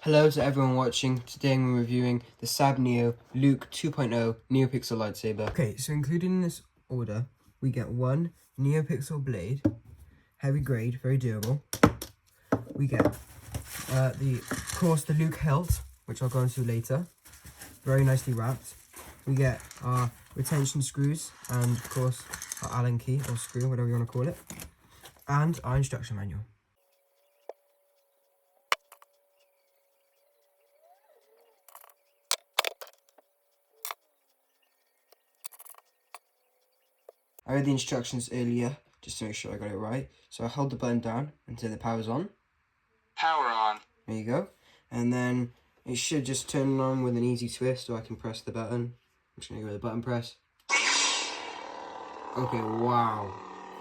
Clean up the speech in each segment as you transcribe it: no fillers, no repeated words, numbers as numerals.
Hello to everyone watching. Today I'm reviewing the Sabneo Luke 2.0 NeoPixel lightsaber. Okay, so included in this order, we get one NeoPixel blade, heavy grade, very durable. We get of course, the Luke hilt, which I'll go into later, very nicely wrapped. We get our retention screws and, of course, our Allen key or screw, whatever you want to call it, and our instruction manual. I read the instructions earlier, just to make sure I got it right. So I hold the button down until the power's on. Power on. There you go. And then it should just turn on with an easy twist, or I can press the button. I'm just going to go with the button press. Okay, wow.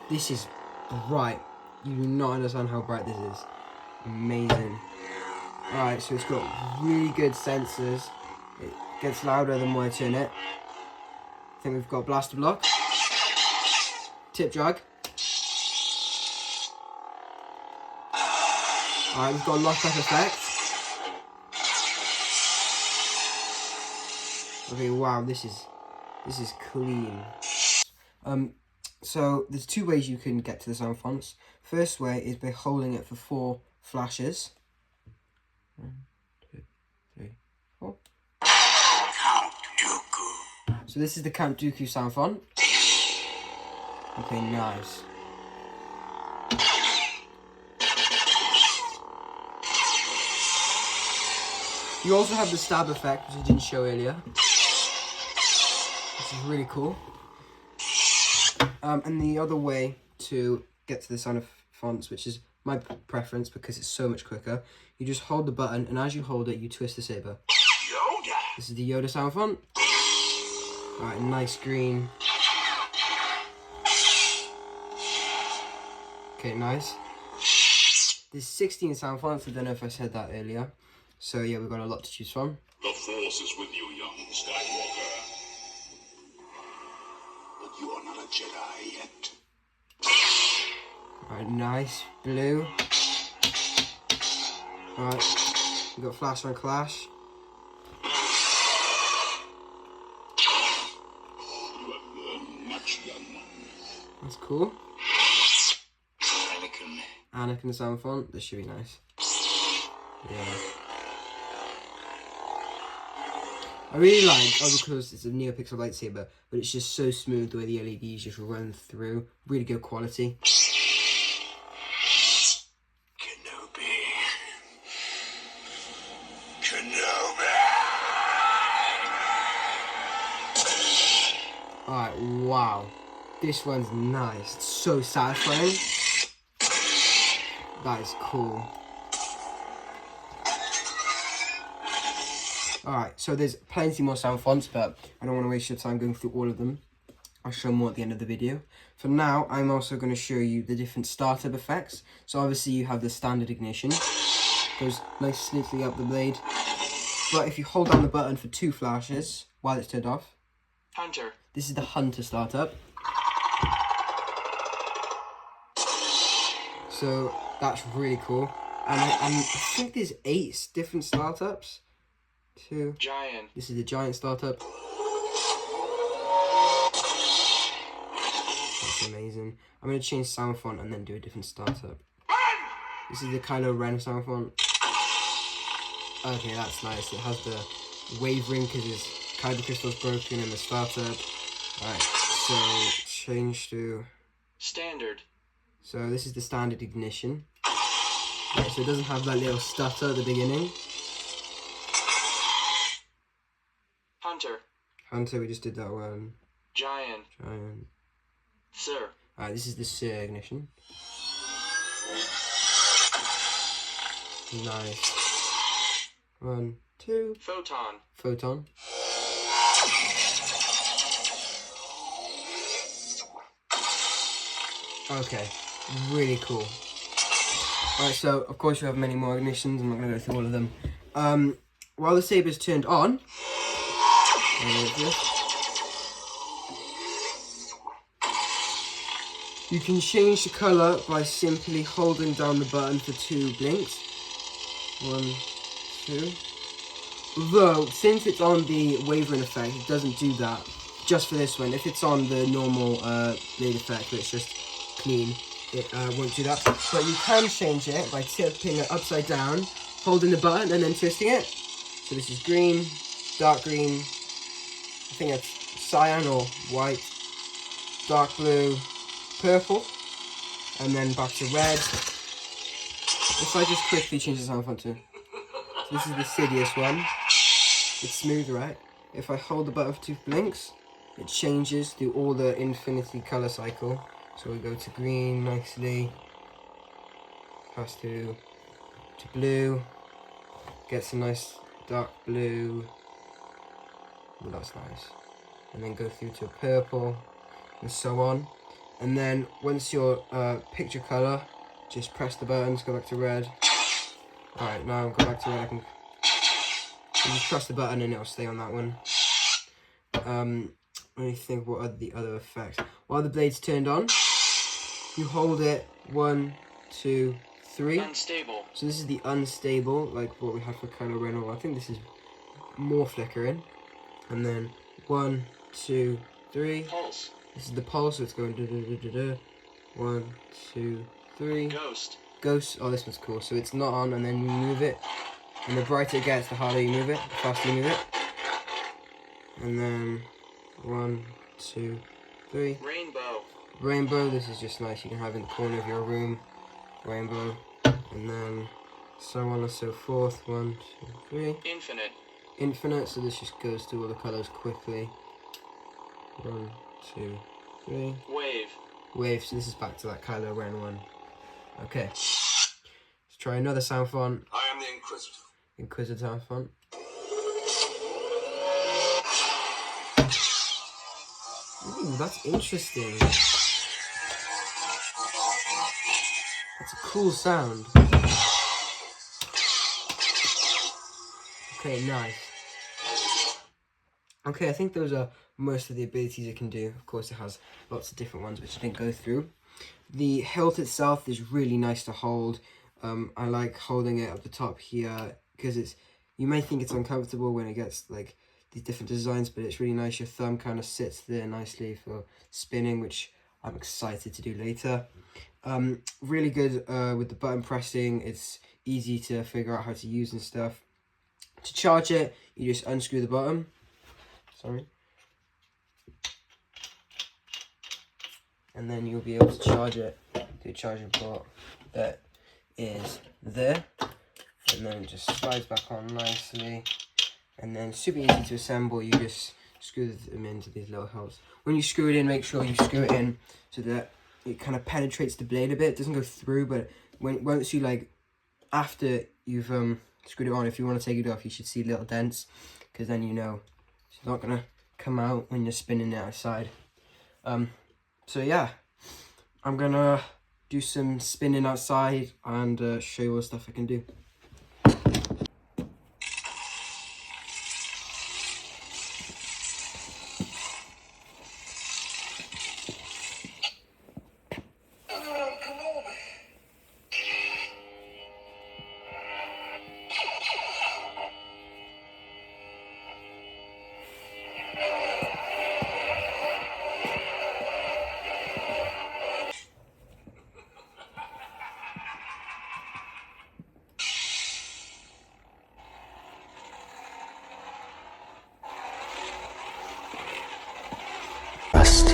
This is bright. You do not understand how bright this is. Amazing. Alright, so it's got really good sensors. It gets louder the more I turn it. I think we've got blaster block. Tip drag. Alright, we've got lock-up effect. Okay, wow, this is clean. So there's two ways you can get to the sound fonts. First way is by holding it for 4 flashes. 1, 2, 3, 4. Count Dooku. So this is the Count Dooku sound font. Okay, nice. You also have the stab effect, which I didn't show earlier. This is really cool. And the other way to get to the sound of fonts, which is my preference because it's so much quicker, you just hold the button, and as you hold it, you twist the saber. Yoda. This is the Yoda sound font. Alright, nice green. Okay, nice. There's 16 sound fonts. I don't know if I said that earlier. So yeah, we've got a lot to choose from. The Force is with you, young Skywalker. But you are not a Jedi yet. Alright, nice. Blue. Alright, we've got Flash and Clash. You have learned much, young one. That's cool. Anakin. Anakin sound font. This should be nice. Yeah. I really like, because it's a NeoPixel lightsaber, but it's just so smooth the way the LEDs just run through. Really good quality. Kenobi. Kenobi. Alright, wow. This one's nice. It's so satisfying. That is cool. Alright, so there's plenty more sound fonts, but I don't want to waste your time going through all of them. I'll show more at the end of the video. For now, I'm also going to show you the different startup effects. So obviously you have the standard ignition. Goes nice neatly up the blade. But if you hold down the button for 2 flashes while it's turned off. Hunter. This is the Hunter startup. So that's really cool. And I think there's 8 different startups. 2. Giant. This is the Giant startup. That's amazing. I'm going to change sound font and then do a different startup. This is the Kylo Ren sound font. Okay, that's nice. It has the wavering because his kyber crystal's broken in the startup. Alright, so change to... Standard. So this is the standard ignition. Yeah, so it doesn't have that little stutter at the beginning. Hunter. Hunter, we just did that one. Giant. Giant. Sir. Alright, this is the Sir ignition. Nice. 1, 2. Photon. Photon. Okay, really cool. Alright, so of course you have many more ignitions. I'm not going to go through all of them. While the saber's turned on, you can change the colour by simply holding down the button for 2 blinks. 1, 2. Though, since it's on the wavering effect, it doesn't do that. Just for this one. If it's on the normal blade effect, where it's just clean, it won't do that. But you can change it by tipping it upside down, holding the button, and then twisting it. So this is green, dark green, I think it's cyan or white, dark blue, purple, and then back to red. If I just quickly change the sound font to, so this is the Sidious one. It's smooth, right? If I hold the button for 2 blinks, it changes through all the infinity color cycle. So we go to green nicely, pass through to blue, gets a nice dark blue. Oh, that's nice. And then go through to a purple, and so on. And then once your picture color, just press the buttons, go back to red. Alright, now go back to red. You just press the button and it'll stay on that one. Let me think, what are the other effects? While the blade's turned on, you hold it 1, 2, 3. Unstable. So this is the unstable, like what we had for Kylo Ren. I think this is more flickering. And then 1, 2, 3. Pulse. This is the pulse, so it's going da da da da da. 1, 2, 3. Ghost. Ghost. Oh, this one's cool. So it's not on, and then you move it. And the brighter it gets, the harder you move it, the faster you move it. And then 1, 2, 3. Rainbow. Rainbow. This is just nice. You can have in the corner of your room. Rainbow. And then so on and so forth. 1, 2, 3. Infinite. Infinite. So this just goes through all the colors quickly. 1, 2, 3. Wave. Wave. So this is back to that Kylo Ren one. Okay. Let's try another sound font. I am the Inquisitor. Inquisitor sound font. Ooh, that's interesting. That's a cool sound. Okay, nice. Okay, I think those are most of the abilities it can do. Of course, it has lots of different ones which I didn't go through. The hilt itself is really nice to hold. I like holding it up the top here because it's, you may think it's uncomfortable when it gets like these different designs, but it's really nice. Your thumb kind of sits there nicely for spinning, which I'm excited to do later. Really good with the button pressing. It's easy to figure out how to use and stuff. To charge it, you just unscrew the bottom. Sorry. And then you'll be able to charge it to a charging port that is there. And then it just slides back on nicely. And then super easy to assemble. You just screw them into these little holes. When you screw it in, make sure you screw it in so that it kind of penetrates the blade a bit. It doesn't go through, but once you like, after you've screwed it on, if you want to take it off, you should see little dents, because then you know it's not gonna come out when you're spinning it outside. So yeah, I'm gonna do some spinning outside and show you all the stuff I can do. Trust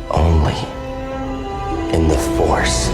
only in the Force.